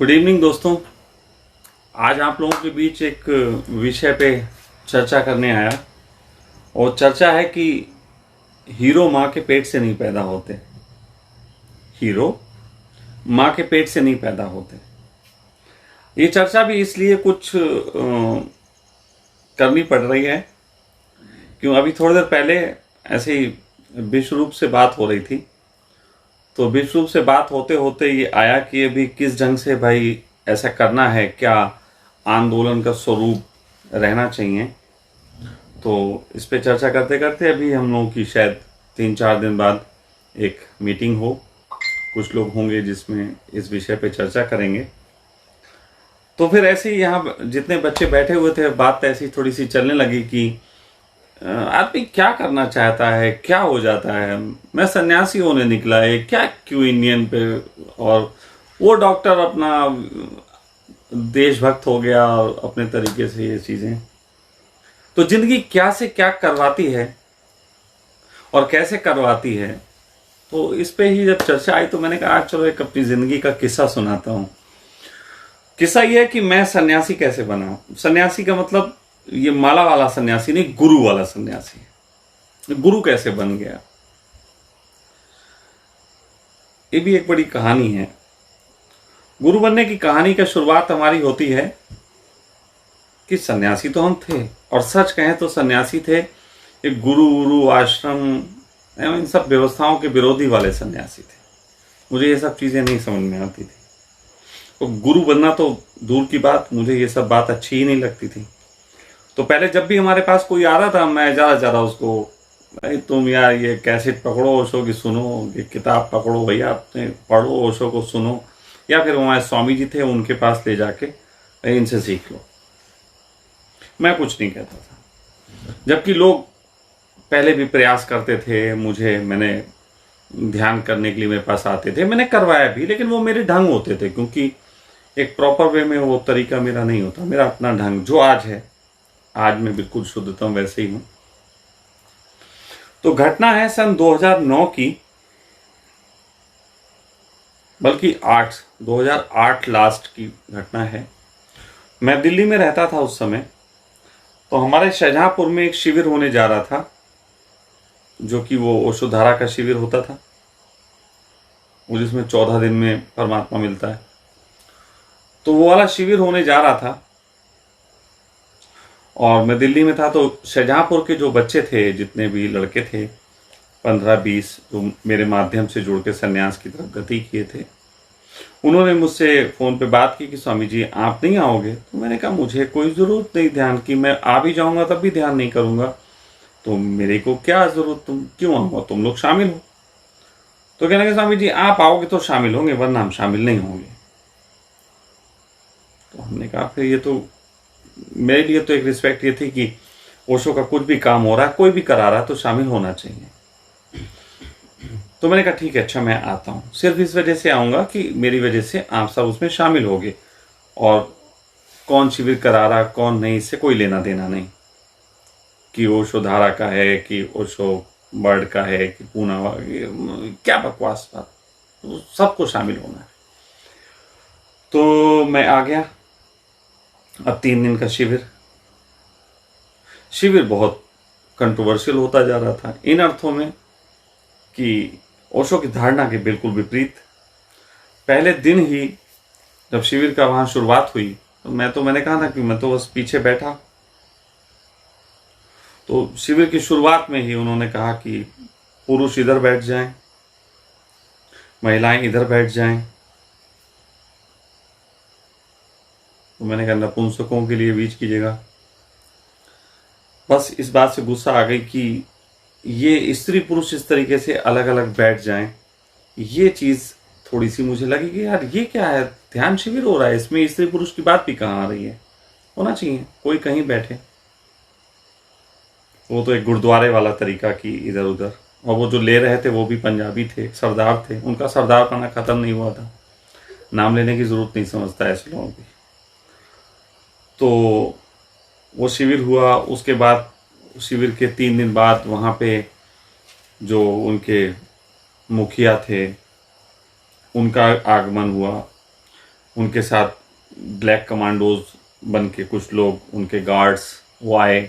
Good evening दोस्तों। आज आप लोगों के बीच एक विषय पे चर्चा करने आया और चर्चा है कि हीरो माँ के पेट से नहीं पैदा होते। हीरो माँ के पेट से नहीं पैदा होते। ये चर्चा भी इसलिए कुछ करनी पड़ रही है क्यों अभी थोड़ी देर पहले ऐसे ही विश्व रूप से बात हो रही थी। तो विश्व रूप से बात होते होते ये आया कि अभी किस ढंग से भाई ऐसा करना है, क्या आंदोलन का स्वरूप रहना चाहिए। तो इस पे चर्चा करते करते अभी हम लोगों की शायद 3-4 दिन बाद एक मीटिंग हो, कुछ लोग होंगे जिसमें इस विषय पे चर्चा करेंगे। तो फिर ऐसे ही यहाँ जितने बच्चे बैठे हुए थे बात ऐसी थोड़ी सी चलने लगी कि आदमी क्या करना चाहता है, क्या हो जाता है। मैं सन्यासी होने निकला है, क्या क्यों इंडियन पे, और वो डॉक्टर अपना देशभक्त हो गया और अपने तरीके से ये चीजें। तो जिंदगी क्या से क्या करवाती है और कैसे करवाती है, तो इस पे ही जब चर्चा आई तो मैंने कहा आज चलो एक अपनी जिंदगी का किस्सा सुनाता हूं। किस्सा ये है कि मैं सन्यासी कैसे बना। सन्यासी का मतलब ये माला वाला सन्यासी नहीं, गुरु वाला सन्यासी। गुरु कैसे बन गया, ये भी एक बड़ी कहानी है। गुरु बनने की कहानी का शुरुआत हमारी होती है कि सन्यासी तो हम थे, और सच कहें तो सन्यासी थे एक गुरु आश्रम इन सब व्यवस्थाओं के विरोधी वाले सन्यासी थे। मुझे ये सब चीजें नहीं समझ में आती थी। तो गुरु बनना तो दूर की बात, मुझे ये सब बात अच्छी ही नहीं लगती थी। तो पहले जब भी हमारे पास कोई आ रहा था मैं ज्यादा उसको, भाई तुम यार ये कैसेट पकड़ो ओशो की सुनो, ये किताब पकड़ो भैया अपने पढ़ो ओशो को सुनो, या फिर हमारे स्वामी जी थे उनके पास ले जाके इनसे सीख लो। मैं कुछ नहीं कहता था, जबकि लोग पहले भी प्रयास करते थे। मैंने ध्यान करने के लिए मेरे पास आते थे, मैंने करवाया भी, लेकिन वो मेरे ढंग होते थे, क्योंकि एक प्रॉपर वे में वो तरीका मेरा नहीं होता। मेरा अपना ढंग जो आज है, आज मैं बिल्कुल शुद्धतम वैसे ही हूं। तो घटना है सन 2009 की, बल्कि 2008 लास्ट की घटना है। मैं दिल्ली में रहता था उस समय। तो हमारे शाहजहांपुर में एक शिविर होने जा रहा था, जो कि वो ओशोधारा का शिविर होता था, वो जिसमें 14 दिन में परमात्मा मिलता है। तो वो वाला शिविर होने जा रहा था और मैं दिल्ली में था। तो शाहजहांपुर के जो बच्चे थे, जितने भी लड़के थे 15-20, जो मेरे माध्यम से जुड़ के संन्यास की तरफ गति किए थे, उन्होंने मुझसे फोन पे बात की कि स्वामी जी आप नहीं आओगे। तो मैंने कहा मुझे कोई जरूरत नहीं ध्यान की, मैं आ भी जाऊंगा तब भी ध्यान नहीं करूंगा, तो मेरे को क्या जरूरत, तुम क्यों आऊंगा, तुम लोग शामिल हो। तो कहने लगे स्वामी जी आप आओगे तो शामिल होंगे, वरना हम शामिल नहीं होंगे। तो हमने कहा फिर ये तो मेरे लिए तो एक रिस्पेक्ट ये थी कि ओशो का कुछ भी काम हो रहा है, कोई भी करा रहा है, तो शामिल होना चाहिए। तो मैंने कहा ठीक है, अच्छा मैं आता हूं। सिर्फ इस वजह से आऊंगा कि मेरी वजह से आप सब उसमें शामिल होगे, और कौन शिविर करा रहा कौन नहीं, इससे कोई लेना देना नहीं, कि ओशो धारा का है कि ओशो बर्ड का है कि पूना, क्या बकवास बात, तो सबको शामिल होना है। तो मैं आ गया। अब 3 दिन का शिविर बहुत कंट्रोवर्शियल होता जा रहा था, इन अर्थों में कि ओशो की धारणा के बिल्कुल विपरीत। पहले दिन ही जब शिविर का वहां शुरुआत हुई, तो मैंने कहा ना कि मैं तो बस पीछे बैठा। तो शिविर की शुरुआत में ही उन्होंने कहा कि पुरुष इधर बैठ जाएं, महिलाएं इधर बैठ जाएं। तो मैंने कहा नपुंसकों के लिए बीच की जगह। बस इस बात से गुस्सा आ गई कि ये स्त्री पुरुष इस तरीके से अलग अलग बैठ जाएं, ये चीज थोड़ी सी मुझे लगी कि यार ये क्या है, ध्यान शिविर हो रहा है, इसमें स्त्री पुरुष की बात भी कहाँ आ रही है। होना चाहिए कोई कहीं बैठे। वो तो एक गुरुद्वारे वाला तरीका कि इधर उधर, और वो जो ले रहे थे वो भी पंजाबी थे, सरदार थे, उनका सरदारपना खत्म नहीं हुआ था, नाम लेने की जरूरत नहीं समझता ऐसे लोगों की। तो वो शिविर हुआ। उसके बाद शिविर के 3 दिन बाद वहाँ पे जो उनके मुखिया थे उनका आगमन हुआ। उनके साथ ब्लैक कमांडोज बन के कुछ लोग, उनके गार्ड्स वो आए।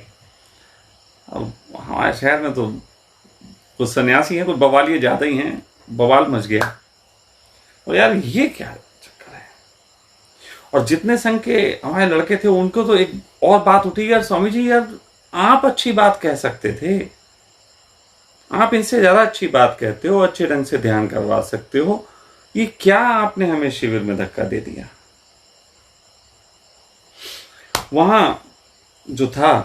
अब हमारे शहर में तो कुछ सन्यासी हैं, कुछ बवालिए ज़्यादा ही हैं, बवाल मच गया। और यार ये क्या चक्कर है। और जितने संघ के हमारे लड़के थे उनको तो एक और बात उठी, यार स्वामी जी यार आप अच्छी बात कह सकते थे, आप इनसे ज्यादा अच्छी बात कहते हो, अच्छे ढंग से ध्यान करवा सकते हो, ये क्या आपने हमें शिविर में धक्का दे दिया। वहां जो था,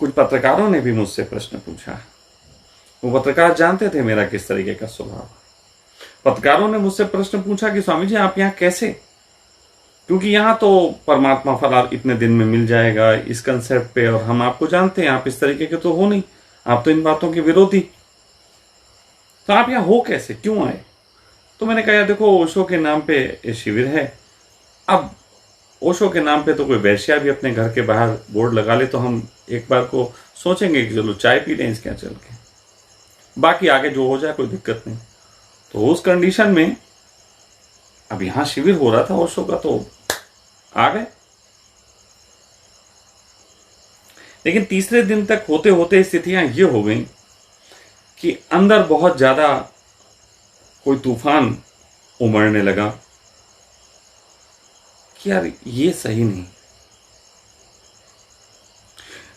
कुछ पत्रकारों ने भी मुझसे प्रश्न पूछा। वो पत्रकार जानते थे मेरा किस तरीके का स्वभाव। पत्रकारों ने मुझसे प्रश्न पूछा कि स्वामी जी आप यहाँ कैसे, क्योंकि यहाँ तो परमात्मा फल इतने दिन में मिल जाएगा इस कंसेप्ट पे, और हम आपको जानते हैं आप इस तरीके के तो हो नहीं, आप तो इन बातों के विरोधी, तो आप यहाँ हो कैसे, क्यों आए। तो मैंने कहा देखो ओशो के नाम पे ये शिविर है। अब ओशो के नाम पे तो कोई वैश्या भी अपने घर के बाहर बोर्ड लगा ले तो हम एक बार को सोचेंगे कि चलो चाय पी लें इसके यहाँ चल के, बाकी आगे जो हो जाए कोई दिक्कत नहीं। तो उस कंडीशन में अब यहां शिविर हो रहा था ओशो का, तो आ गए। लेकिन तीसरे दिन तक होते होते स्थितियां ये हो गई कि अंदर बहुत ज्यादा कोई तूफान उमड़ने लगा कि यार ये सही नहीं।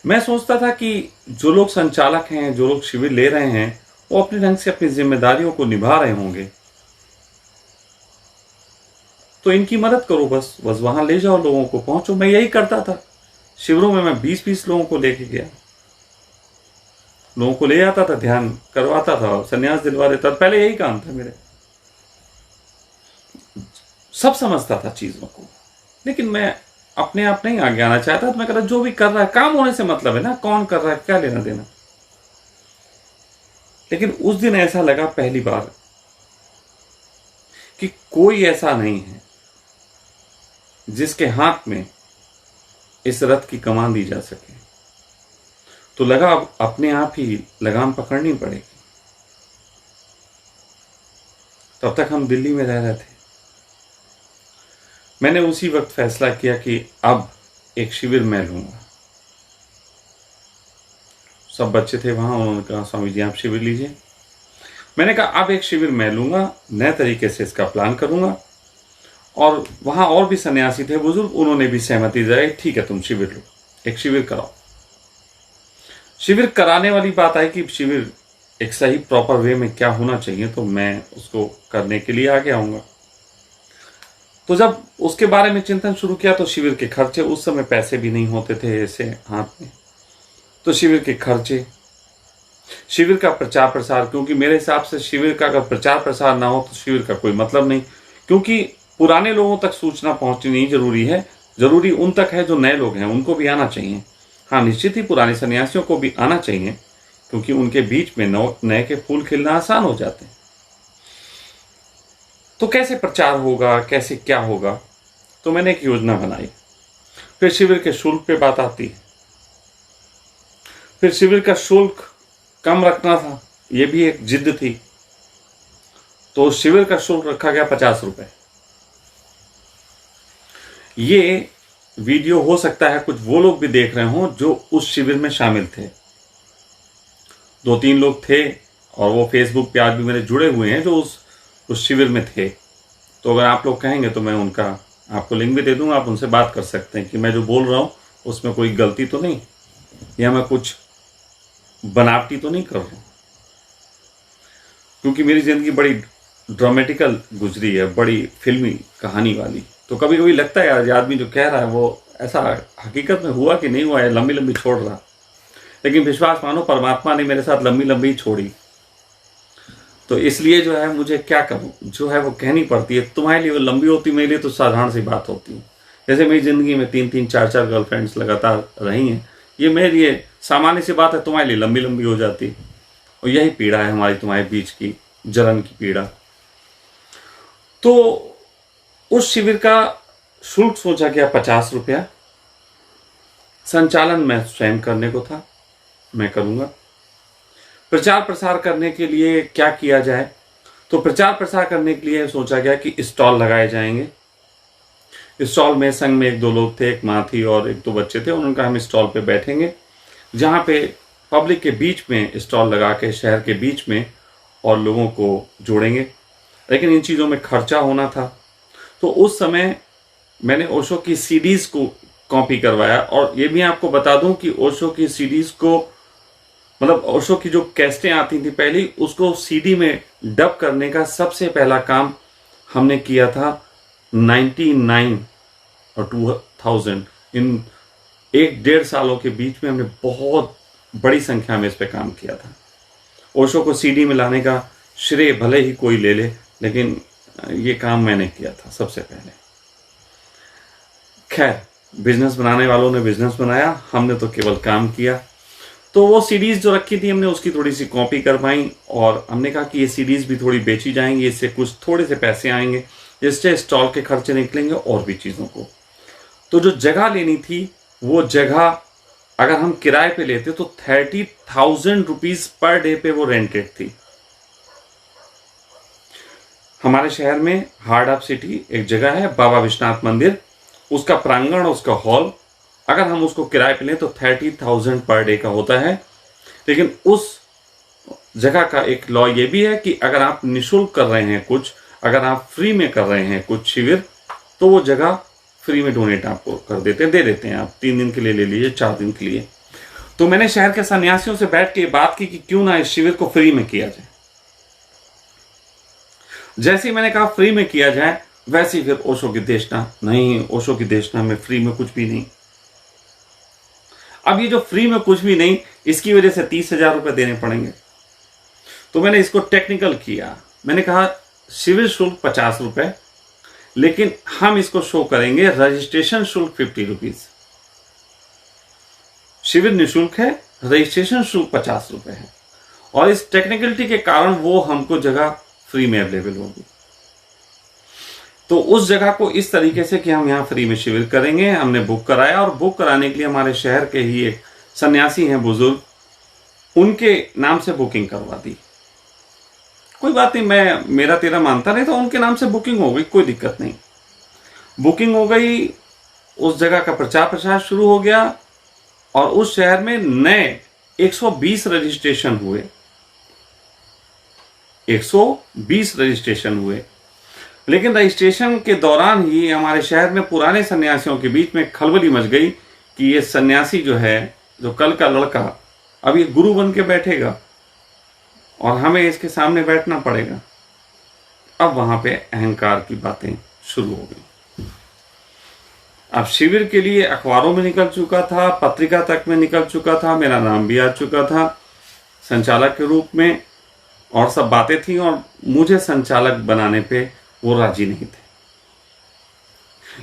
मैं सोचता था कि जो लोग संचालक हैं, जो लोग शिविर ले रहे हैं, वो अपने ढंग से अपनी जिम्मेदारियों को निभा रहे होंगे, तो इनकी मदद करो, बस वहां ले जाओ, लोगों को पहुंचो। मैं यही करता था शिविरों में, मैं 20-20 लोगों को लेके गया, लोगों को ले जाता था, ध्यान करवाता था, संन्यास दिलवा देता था। पहले यही काम था मेरे, सब समझता था चीजों को, लेकिन मैं अपने आप नहीं आगे आना चाहता। तो मैं कहता जो भी कर रहा है काम होने से मतलब है ना, कौन कर रहा है क्या लेना देना। लेकिन उस दिन ऐसा लगा पहली बार कि कोई ऐसा नहीं है जिसके हाथ में इस रथ की कमान दी जा सके। तो लगा अब अपने आप ही लगाम पकड़नी पड़ेगी। तब तक हम दिल्ली में रह रहे थे। मैंने उसी वक्त फैसला किया कि अब एक शिविर मैं लूंगा। सब बच्चे थे वहां, उन्होंने कहा स्वामी जी आप शिविर लीजिए। मैंने कहा अब एक शिविर मैं लूंगा, नए तरीके से इसका प्लान करूंगा। और वहां और भी सन्यासी थे बुजुर्ग, उन्होंने भी सहमति जताई, ठीक है तुम शिविर लो, एक शिविर कराओ। शिविर कराने वाली बात आई कि शिविर एक सही प्रॉपर वे में क्या होना चाहिए, तो मैं उसको करने के लिए आगे आऊंगा। तो जब उसके बारे में चिंतन शुरू किया तो शिविर के खर्चे, उस समय पैसे भी नहीं होते थे ऐसे हाथ में, तो शिविर के खर्चे, शिविर का प्रचार प्रसार, क्योंकि मेरे हिसाब से शिविर का अगर प्रचार प्रसार ना हो तो शिविर का कोई मतलब नहीं, क्योंकि पुराने लोगों तक सूचना पहुंचनी नहीं जरूरी है, जरूरी उन तक है जो नए लोग हैं, उनको भी आना चाहिए। हाँ निश्चित ही पुराने सन्यासियों को भी आना चाहिए, क्योंकि उनके बीच में नए के फूल खिलना आसान हो जाते हैं। तो कैसे प्रचार होगा, कैसे क्या होगा, तो मैंने एक योजना बनाई। फिर शिविर के शुल्क पे बात आती है। फिर शिविर का शुल्क कम रखना था, यह भी एक जिद थी। तो शिविर का शुल्क रखा गया 50 रुपए। ये वीडियो हो सकता है कुछ वो लोग भी देख रहे हों जो उस शिविर में शामिल थे। 2-3 लोग थे और वो फेसबुक पे आज भी मेरे जुड़े हुए हैं जो उस शिविर में थे। तो अगर आप लोग कहेंगे तो मैं उनका आपको लिंक भी दे दूंगा, आप उनसे बात कर सकते हैं कि मैं जो बोल रहा हूं उसमें कोई गलती तो नहीं, या मैं कुछ बनावटी तो नहीं कर रहा हूं। क्योंकि मेरी जिंदगी बड़ी ड्रामेटिकल गुजरी है, बड़ी फिल्मी कहानी वाली। तो कभी कभी लगता है यार आदमी जो कह रहा है वो ऐसा हकीकत में हुआ कि नहीं हुआ है, लंबी लंबी छोड़ रहा। लेकिन विश्वास मानो परमात्मा ने मेरे साथ लंबी लंबी छोड़ी, तो इसलिए जो है मुझे क्या करूं, जो है वो कहनी पड़ती है। तुम्हारे लिए वो लंबी होती, मेरे लिए तो साधारण सी बात होती है। जैसे मेरी जिंदगी में 3-3, 4-4 गर्लफ्रेंड्स लगातार रही हैं, ये मेरे लिए सामान्य सी बात है, तुम्हारे लिए लंबी लंबी हो जाती। और यही पीड़ा है हमारी तुम्हारे बीच की, जलन की पीड़ा। तो उस शिविर का शुल्क सोचा गया 50 रुपया। संचालन मैं स्वयं करने को था, मैं करूंगा। प्रचार प्रसार करने के लिए क्या किया जाए, तो प्रचार प्रसार करने के लिए सोचा गया कि स्टॉल लगाए जाएंगे, स्टॉल में संग में एक दो लोग थे, एक माँ थी और एक दो बच्चे थे। उन्होंने कहा हम स्टॉल पे बैठेंगे जहाँ पे पब्लिक के बीच में स्टॉल लगा के शहर के बीच में और लोगों को जोड़ेंगे, लेकिन इन चीज़ों में खर्चा होना था। तो उस समय मैंने ओशो की सीडीज को कॉपी करवाया। और ये भी आपको बता दूं कि ओशो की सीडीज को, मतलब ओशो की जो कैसेटें आती थी पहली, उसको सीडी में डब करने का सबसे पहला काम हमने किया था 99 और 2000, इन 1-1.5 सालों के बीच में हमने बहुत बड़ी संख्या में इस पे काम किया था। ओशो को सीडी में लाने का श्रेय भले ही कोई ले ले, लेकिन ये काम मैंने किया था सबसे पहले। खैर, बिजनेस बनाने वालों ने बिजनेस बनाया, हमने तो केवल काम किया। तो वो सीडीज जो रखी थी हमने उसकी थोड़ी सी कॉपी करवाई और हमने कहा कि ये सीडीज भी थोड़ी बेची जाएंगी, इससे कुछ थोड़े से पैसे आएंगे, जिससे स्टॉल के खर्चे निकलेंगे और भी चीज़ों को। तो जो जगह लेनी थी वो जगह अगर हम किराए पे लेते तो 30,000 रुपीज पर डे पे वो रेंटेड थी। हमारे शहर में हार्ड ऑफ सिटी एक जगह है बाबा विश्वनाथ मंदिर, उसका प्रांगण, उसका हॉल, अगर हम उसको किराए पे लें तो 30,000 पर डे का होता है। लेकिन उस जगह का एक लॉ ये भी है कि अगर आप निःशुल्क कर रहे हैं कुछ, अगर आप फ्री में कर रहे हैं कुछ शिविर, तो वो जगह फ्री में डोनेट आपको कर देते हैं, दे देते हैं। आप 3 दिन के लिए ले लीजिए, 4 दिन के लिए। तो मैंने शहर के सन्यासियों से बैठ के बात की कि क्यों ना इस शिविर को फ्री में किया जाए। जैसे ही मैंने कहा फ्री में किया जाए, वैसे ही फिर ओशो की देशना, नहीं ओशो की देशना में फ्री में कुछ भी नहीं। अब ये जो फ्री में कुछ भी नहीं, इसकी वजह से 30,000 रुपए देने पड़ेंगे। तो मैंने इसको टेक्निकल किया। मैंने कहा शिविर शुल्क 50 रुपए, लेकिन हम इसको शो करेंगे रजिस्ट्रेशन शुल्क 50 रुपीज। शिविर निःशुल्क है, रजिस्ट्रेशन शुल्क 50 रुपए है, और इस टेक्निकलिटी के कारण वो हमको जगह फ्री में अवेलेबल होगी। तो उस जगह को इस तरीके से कि हम यहाँ फ्री में शिविर करेंगे, हमने बुक कराया। और बुक कराने के लिए हमारे शहर के ही एक सन्यासी हैं बुजुर्ग, उनके नाम से बुकिंग करवा दी। कोई बात नहीं, मैं मेरा तेरा मानता नहीं, तो उनके नाम से बुकिंग हो गई, कोई दिक्कत नहीं। बुकिंग हो गई, उस जगह का प्रचार प्रसार शुरू हो गया और उस शहर में नए 120 रजिस्ट्रेशन हुए। 120 रजिस्ट्रेशन हुए। लेकिन रजिस्ट्रेशन के दौरान ही हमारे शहर में पुराने सन्यासियों के बीच में खलबली मच गई कि ये सन्यासी जो है, जो कल का लड़का, अब ये गुरु बन के बैठेगा और हमें इसके सामने बैठना पड़ेगा। अब वहां पे अहंकार की बातें शुरू हो गई। अब शिविर के लिए अखबारों में निकल चुका था, पत्रिका तक में निकल चुका था, मेरा नाम भी आ चुका था संचालक के रूप में, और सब बातें थी, और मुझे संचालक बनाने पे वो राजी नहीं थे।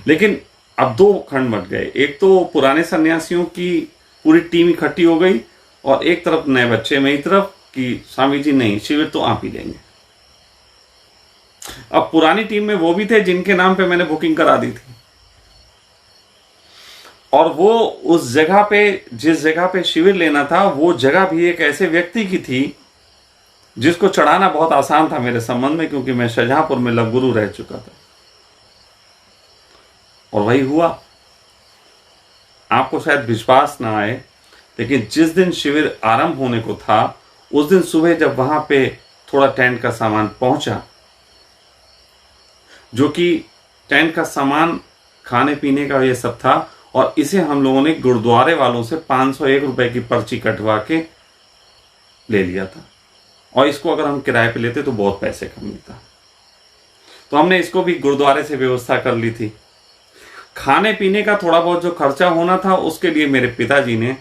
लेकिन अब 2 खंड बट गए। एक तो पुराने सन्यासियों की पूरी टीम इकट्ठी हो गई और एक तरफ नए बच्चे, मेरी तरफ कि स्वामी जी नहीं, शिविर तो आप ही लेंगे। अब पुरानी टीम में वो भी थे जिनके नाम पे मैंने बुकिंग करा दी थी, और वो उस जगह पे, जिस जगह पे शिविर लेना था, वो जगह भी एक ऐसे व्यक्ति की थी जिसको चढ़ाना बहुत आसान था मेरे संबंध में, क्योंकि मैं शाहजहांपुर में लवगुरु रह चुका था। और वही हुआ। आपको शायद विश्वास ना आए, लेकिन जिस दिन शिविर आरंभ होने को था, उस दिन सुबह जब वहां पे थोड़ा टेंट का सामान पहुंचा, जो कि टेंट का सामान खाने पीने का ये सब था, और इसे हम लोगों ने गुरुद्वारे वालों से 501 रुपए की पर्ची कटवा के ले लिया था। और इसको अगर हम किराए पे लेते तो बहुत पैसे कम मिलता। तो हमने इसको भी गुरुद्वारे से व्यवस्था कर ली थी। खाने पीने का थोड़ा बहुत जो खर्चा होना था, उसके लिए मेरे पिताजी ने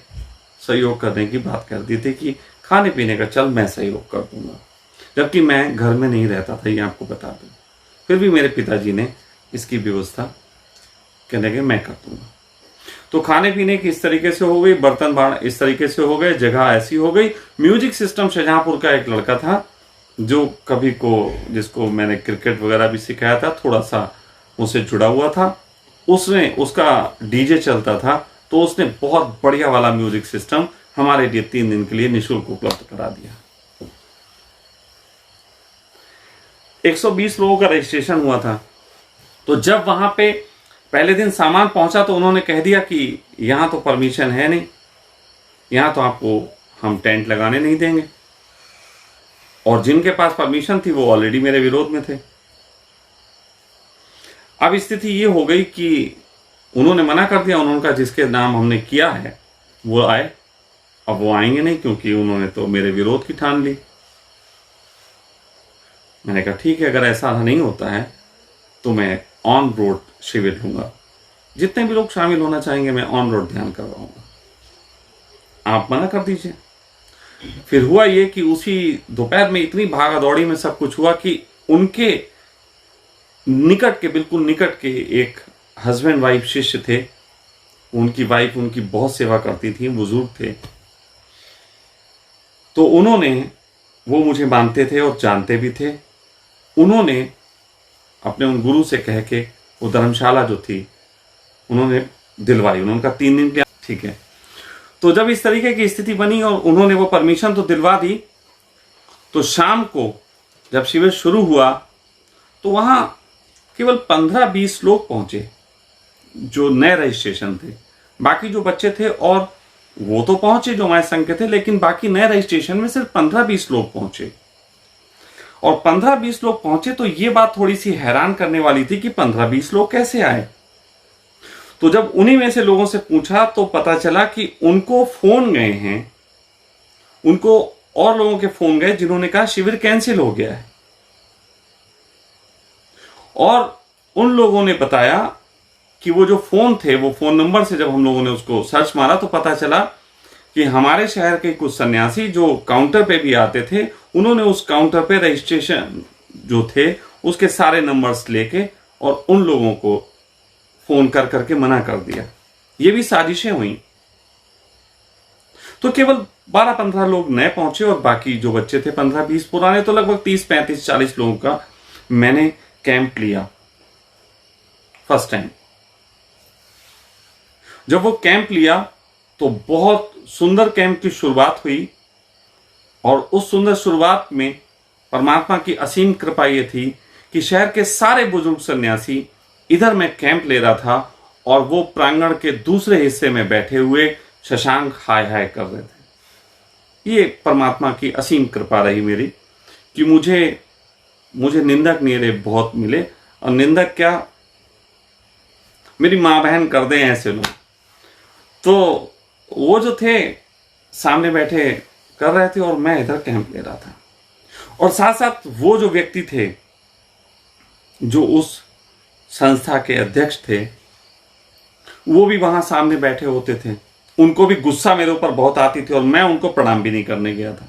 सहयोग करने की बात कर दी थी कि खाने पीने का चल मैं सहयोग कर दूंगा, जबकि मैं घर में नहीं रहता था, ये आपको बता दूं। फिर भी मेरे पिताजी ने इसकी व्यवस्था कहने के मैं कर दूंगा। तो खाने पीने की इस तरीके से हो गई, बर्तन बाढ़ इस तरीके से हो गए, जगह ऐसी हो गई। म्यूजिक सिस्टम शाहजहांपुर का एक लड़का था जो कभी को, जिसको मैंने क्रिकेट वगैरह भी सिखाया था, थोड़ा सा उससे जुड़ा हुआ था, उसने, उसका डीजे चलता था, तो उसने बहुत बढ़िया वाला म्यूजिक सिस्टम हमारे लिए 3 दिन के लिए निःशुल्क उपलब्ध करा दिया। 120 लोगों का रजिस्ट्रेशन हुआ था। तो जब वहां पे पहले दिन सामान पहुंचा तो उन्होंने कह दिया कि यहां तो परमिशन है नहीं, यहां तो आपको हम टेंट लगाने नहीं देंगे। और जिनके पास परमिशन थी वो ऑलरेडी मेरे विरोध में थे। अब स्थिति ये हो गई कि उन्होंने मना कर दिया। उन्होंने कहा जिसके नाम हमने किया है वो आए। अब वो आएंगे नहीं क्योंकि उन्होंने तो मेरे विरोध की ठान ली। मैंने कहा ठीक है, अगर ऐसा नहीं होता है तो मैं ऑन रोड शिविर लूंगा, जितने भी लोग शामिल होना चाहेंगे मैं ऑन रोड ध्यान करवाऊंगा, आप मना कर दीजिए। फिर हुआ ये कि उसी दोपहर में इतनी भागा दौड़ी में सब कुछ हुआ कि उनके निकट के, बिल्कुल निकट के एक हस्बैंड वाइफ शिष्य थे। उनकी वाइफ उनकी बहुत सेवा करती थी, बुजुर्ग थे। तो उन्होंने, वो मुझे मानते थे और जानते भी थे, उन्होंने अपने उन गुरु से कह के वो धर्मशाला जो थी उन्होंने दिलवाई। उन्होंने कहा 3 दिन के, ठीक है। तो जब इस तरीके की स्थिति बनी और उन्होंने वो परमिशन तो दिलवा दी, तो शाम को जब शिविर शुरू हुआ तो वहां केवल 15-20 लोग पहुंचे जो नए रजिस्ट्रेशन थे। बाकी जो बच्चे थे और वो तो पहुंचे जो हमारे संघ के थे, लेकिन बाकी नए रजिस्ट्रेशन में सिर्फ 15-20 लोग पहुंचे। और 15-20 लोग पहुंचे तो ये बात थोड़ी सी हैरान करने वाली थी कि 15-20 लोग कैसे आए। तो जब उन्हीं में से लोगों से पूछा तो पता चला कि उनको फोन गए हैं, उनको और लोगों के फोन गए जिन्होंने कहा शिविर कैंसिल हो गया है। और उन लोगों ने बताया कि वो जो फोन थे, वो फोन नंबर से जब हम लोगों ने उसको सर्च मारा तो पता चला कि हमारे शहर के कुछ सन्यासी जो काउंटर पे भी आते थे, उन्होंने उस काउंटर पे रजिस्ट्रेशन जो थे उसके सारे नंबर्स लेके और उन लोगों को फोन कर करके मना कर दिया। ये भी साजिशें हुई। तो केवल 12-15 लोग नए पहुंचे और बाकी जो बच्चे थे 15-20 पुराने। तो लगभग 30-35-40 लोगों का मैंने कैंप लिया फर्स्ट टाइम। जब वो कैंप लिया तो बहुत सुंदर कैंप की शुरुआत हुई। और उस सुंदर शुरुआत में परमात्मा की असीम कृपा ये थी कि शहर के सारे बुजुर्ग सन्यासी, इधर मैं कैंप ले रहा था और वो प्रांगण के दूसरे हिस्से में बैठे हुए शशांक हाय हाय कर रहे थे। ये परमात्मा की असीम कृपा रही मेरी कि मुझे निंदक मेरे बहुत मिले। और निंदक क्या, मेरी मां बहन कर दें ऐसे लोग। तो वो जो थे सामने बैठे कर रहे थे और मैं इधर कैंप ले रहा था। और साथ साथ वो जो व्यक्ति थे जो उस संस्था के अध्यक्ष थे, वो भी वहां सामने बैठे होते थे। उनको भी गुस्सा मेरे ऊपर बहुत आती थी और मैं उनको प्रणाम भी नहीं करने गया था।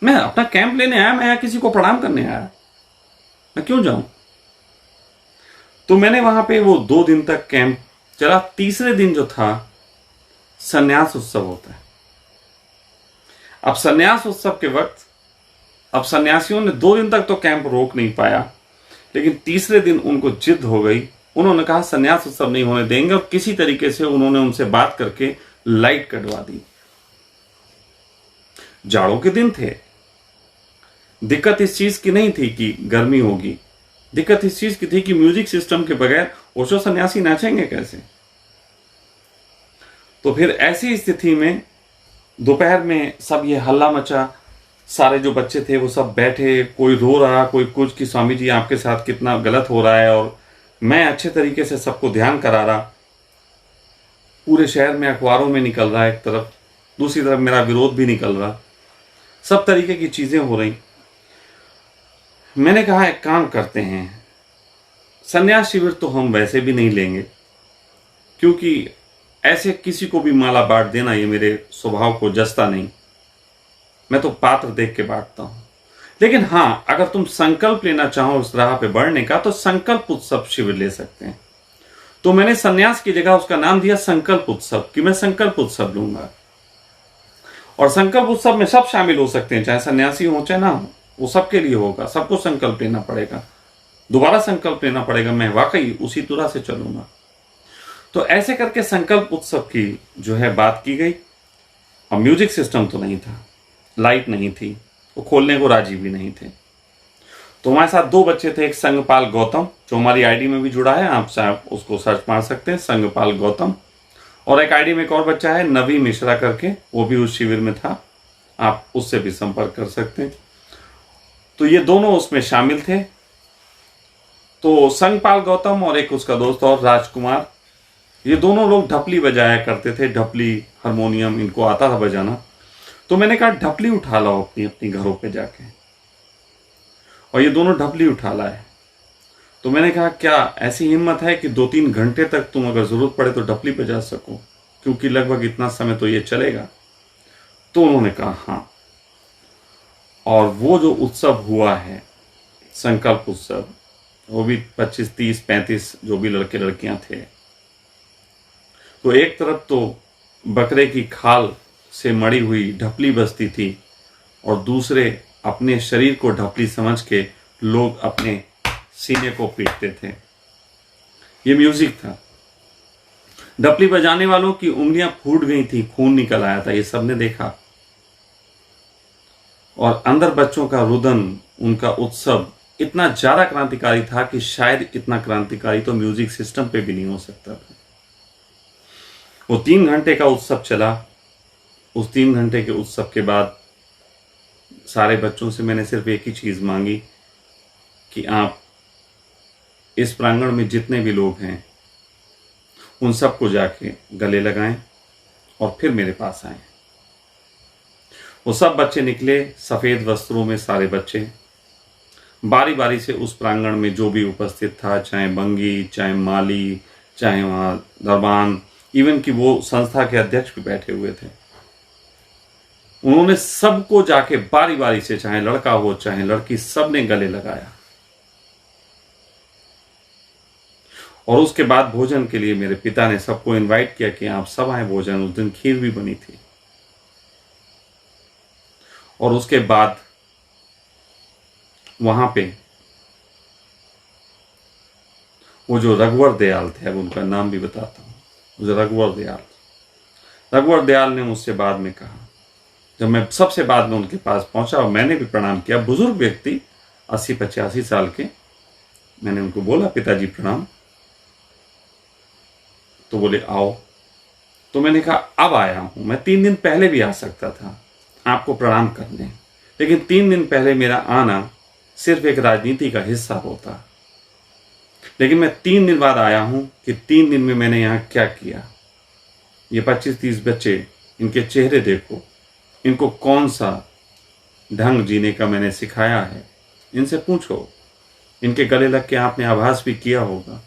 मैं अपना कैंप लेने आया, मैं यहां किसी को प्रणाम करने आया, मैं क्यों जाऊं। तो मैंने वहां पे वो 2 दिन तक कैंप चला। तीसरे दिन जो था सन्यास उत्सव होता है। अब सन्यास उत्सव के वक्त अब सन्यासियों ने 2 दिन तक तो कैंप रोक नहीं पाया, लेकिन तीसरे दिन उनको जिद हो गई। उन्होंने कहा सन्यास उत्सव नहीं होने देंगे और किसी तरीके से उन्होंने उनसे बात करके लाइट कटवा दी। जाड़ों के दिन थे, दिक्कत इस चीज की नहीं थी कि गर्मी होगी, दिक्कत इस चीज की थी कि म्यूजिक सिस्टम के बगैर ओशो सन्यासी नाचेंगे कैसे। तो फिर ऐसी स्थिति में दोपहर में सब ये हल्ला मचा। सारे जो बच्चे थे वो सब बैठे, कोई रो रहा, कोई कुछ कि स्वामी जी आपके साथ कितना गलत हो रहा है। और मैं अच्छे तरीके से सबको ध्यान करा रहा। पूरे शहर में अखबारों में निकल रहा है एक तरफ, दूसरी तरफ मेरा विरोध भी निकल रहा, सब तरीके की चीजें हो रही। मैंने कहा एक काम करते हैं, संन्यास शिविर तो हम वैसे भी नहीं लेंगे, क्योंकि ऐसे किसी को भी माला बांट देना ये मेरे स्वभाव को जचता नहीं। मैं तो पात्र देख के बांटता हूं। लेकिन हां, अगर तुम संकल्प लेना चाहो उस राह पे बढ़ने का तो संकल्प उत्सव शिविर ले सकते हैं। तो मैंने संन्यास की जगह उसका नाम दिया संकल्प उत्सव, कि मैं संकल्प उत्सव लूंगा। और संकल्प उत्सव में सब शामिल हो सकते हैं, चाहे सन्यासी हो चाहे ना हो, वो सबके लिए होगा। सबको संकल्प लेना पड़ेगा, दोबारा संकल्प लेना पड़ेगा, मैं वाकई उसी तरह से चलूंगा। तो ऐसे करके संकल्प उत्सव की जो है बात की गई। और म्यूजिक सिस्टम तो नहीं था, लाइट नहीं थी, वो खोलने को राजी भी नहीं थे। तो हमारे साथ दो बच्चे थे, एक संगपाल गौतम जो हमारी आईडी में भी जुड़ा है, आप उसको सर्च मार सकते हैं, संगपाल गौतम। और एक आईडी में एक और बच्चा है नवी मिश्रा करके, वो भी उस शिविर में था, आप उससे भी संपर्क कर सकते हैं। तो ये दोनों उसमें शामिल थे। तो संगपाल गौतम और एक उसका दोस्त और राजकुमार, ये दोनों लोग ढपली बजाया करते थे, ढपली हारमोनियम इनको आता था बजाना। तो मैंने कहा ढपली उठा लाओ अपनी अपनी घरों पे जाके, और ये दोनों ढपली उठा लाए। तो मैंने कहा क्या ऐसी हिम्मत है कि 2-3 घंटे तक तुम अगर जरूरत पड़े तो ढपली बजा सको, क्योंकि लगभग इतना समय तो ये चलेगा। तो उन्होंने कहा हाँ। और वो जो उत्सव हुआ है संकल्प उत्सव, वो भी 25, 30, 35 जो भी लड़के लड़कियां थे, तो एक तरफ तो बकरे की खाल से मड़ी हुई ढपली बजती थी, और दूसरे अपने शरीर को ढपली समझ के लोग अपने सीने को पीटते थे। ये म्यूजिक था। ढपली बजाने वालों की उंगलियां फूट गई थी, खून निकल आया था, ये सबने देखा। और अंदर बच्चों का रुदन, उनका उत्सव इतना ज्यादा क्रांतिकारी था कि शायद इतना क्रांतिकारी तो म्यूजिक सिस्टम पे भी नहीं हो सकता था। वो 3 घंटे का उत्सव चला। उस 3 घंटे के उत्सव के बाद सारे बच्चों से मैंने सिर्फ एक ही चीज मांगी कि आप इस प्रांगण में जितने भी लोग हैं उन सबको जाके गले लगाएं और फिर मेरे पास आएं। वो सब बच्चे निकले सफेद वस्त्रों में, सारे बच्चे बारी बारी से उस प्रांगण में जो भी उपस्थित था, चाहे बंगी, चाहे माली, चाहे वहां दरबान, इवन कि वो संस्था के अध्यक्ष भी बैठे हुए थे। उन्होंने सबको जाके बारी बारी से, चाहे लड़का हो चाहे लड़की, सबने गले लगाया। और उसके बाद भोजन के लिए मेरे पिता ने सबको इनवाइट किया कि आप सब आए भोजन। उस दिन खीर भी बनी थी। और उसके बाद वहां पे वो जो रघुवर दयाल थे, अब उनका नाम भी बताता हूं, जो रघुवर दयाल ने मुझसे बाद में कहा, जब मैं सबसे बाद में उनके पास पहुंचा और मैंने भी प्रणाम किया, बुजुर्ग व्यक्ति 80-85 साल के, मैंने उनको बोला पिताजी प्रणाम। तो बोले आओ। तो मैंने कहा अब आया हूं, मैं 3 दिन पहले भी आ सकता था आपको प्रणाम करने, लेकिन 3 दिन पहले मेरा आना सिर्फ एक राजनीति का हिस्सा होता। लेकिन मैं 3 दिन बाद आया हूं कि 3 दिन में मैंने यहां क्या किया। ये 25-30 बच्चे, इनके चेहरे देखो, इनको कौन सा ढंग जीने का मैंने सिखाया है, इनसे पूछो। इनके गले लग के आपने आभास भी किया होगा।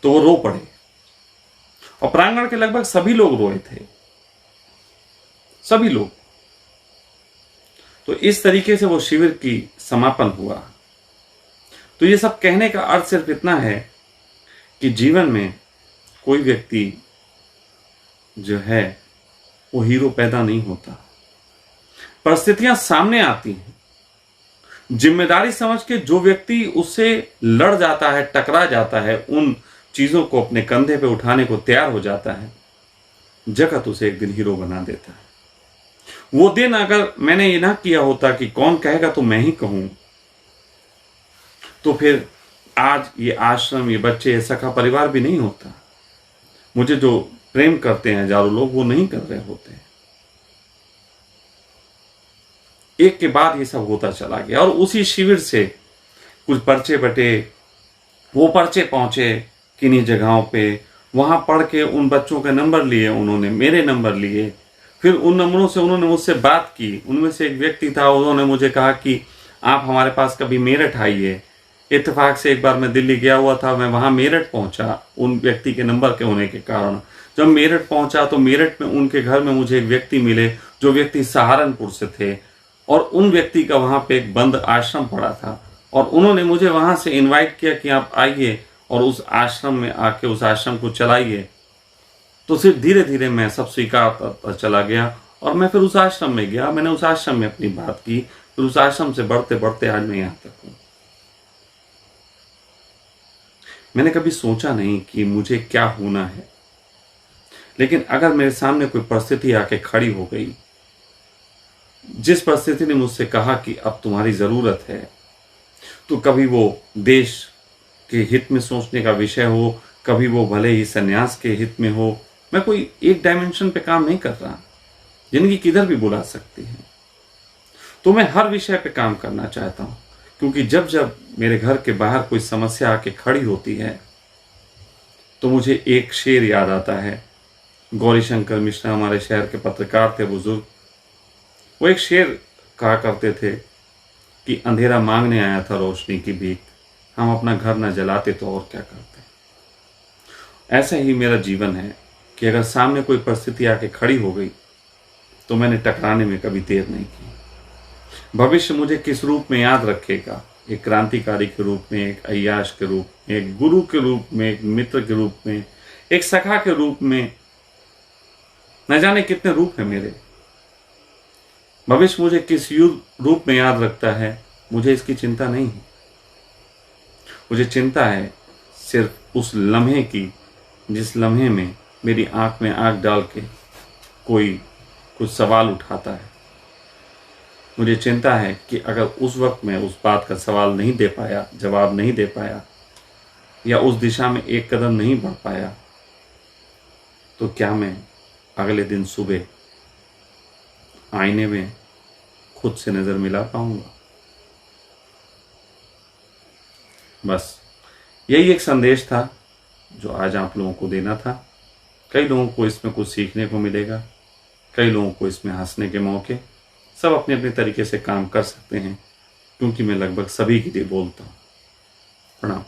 तो वो रो पड़े और प्रांगण के लगभग सभी लोग रोए थे, सभी लोग। तो इस तरीके से वो शिविर की समापन हुआ। तो ये सब कहने का अर्थ सिर्फ इतना है कि जीवन में कोई व्यक्ति जो है वो हीरो पैदा नहीं होता। परिस्थितियां सामने आती हैं, जिम्मेदारी समझ के जो व्यक्ति उससे लड़ जाता है, टकरा जाता है, उन चीजों को अपने कंधे पे उठाने को तैयार हो जाता है, जगत उसे एक दिन हीरो बना देता है। वो दिन अगर मैंने ये ना किया होता कि कौन कहेगा तो मैं ही कहूं, तो फिर आज ये आश्रम, ये बच्चे, ये सखा परिवार भी नहीं होता। मुझे जो प्रेम करते हैं हजारों लोग, वो नहीं कर रहे होते। एक के बाद ये सब होता चला गया। और उसी शिविर से कुछ पर्चे बटे, वो पर्चे पहुंचे किन्हीं जगहों पे, वहां पढ़ के उन बच्चों के नंबर लिए, उन्होंने मेरे नंबर लिए, फिर उन नंबरों से उन्होंने मुझसे बात की। उनमें से एक व्यक्ति था, उन्होंने मुझे कहा कि आप हमारे पास कभी मेरठ आइए। इत्तेफाक से एक बार मैं दिल्ली गया हुआ था, मैं वहां मेरठ पहुंचा उन व्यक्ति के नंबर के होने के कारण। जब मेरठ पहुंचा तो मेरठ में उनके घर में मुझे एक व्यक्ति मिले, जो व्यक्ति सहारनपुर से थे, और उन व्यक्ति का वहां पे एक बंद आश्रम पड़ा था, और उन्होंने मुझे वहां से इनवाइट किया कि आप आइए और उस आश्रम में आके उस आश्रम को चलाइए। तो फिर धीरे धीरे मैं सब स्वीकार चला गया और मैं फिर उस आश्रम में गया। मैंने उस आश्रम में अपनी बात की, फिर उस आश्रम से बढ़ते बढ़ते आज मैं यहां तक हूं। मैंने कभी सोचा नहीं कि मुझे क्या होना है, लेकिन अगर मेरे सामने कोई परिस्थिति आके खड़ी हो गई, जिस परिस्थिति ने मुझसे कहा कि अब तुम्हारी ज़रूरत है, तो कभी वो देश के हित में सोचने का विषय हो, कभी वो भले ही संन्यास के हित में हो, मैं कोई एक डायमेंशन पे काम नहीं कर रहा। जिंदगी किधर भी बुला सकती है, तो मैं हर विषय पे काम करना चाहता हूँ। क्योंकि जब जब मेरे घर के बाहर कोई समस्या आके खड़ी होती है, तो मुझे एक शेर याद आता है। गौरी शंकर मिश्रा हमारे शहर के पत्रकार थे, बुजुर्ग। वो एक शेर कहा करते थे कि अंधेरा मांगने आया था रोशनी की भीख, हम अपना घर न जलाते तो और क्या करते। ऐसा ही मेरा जीवन है कि अगर सामने कोई परिस्थिति आके खड़ी हो गई, तो मैंने टकराने में कभी देर नहीं की। भविष्य मुझे किस रूप में याद रखेगा, एक क्रांतिकारी के रूप में, एक अय्याश के रूप में, एक गुरु के रूप में, एक मित्र के रूप में, एक सखा के रूप में, न जाने कितने रूप है मेरे। भविष्य मुझे किस रूप में याद रखता है, मुझे इसकी चिंता नहीं है। मुझे चिंता है सिर्फ उस लम्हे की, जिस लम्हे में मेरी आंख में आंख डाल के कोई कुछ सवाल उठाता है। मुझे चिंता है कि अगर उस वक्त मैं उस बात का सवाल नहीं दे पाया, जवाब नहीं दे पाया, या उस दिशा में एक कदम नहीं बढ़ पाया, तो क्या मैं अगले दिन सुबह आईने में खुद से नजर मिला पाऊंगा। बस यही एक संदेश था जो आज आप लोगों को देना था। कई लोगों को इसमें कुछ सीखने को मिलेगा, कई लोगों को इसमें हंसने के मौके। सब अपने अपने तरीके से काम कर सकते हैं, क्योंकि मैं लगभग सभी के लिए बोलता हूँ। प्रणाम।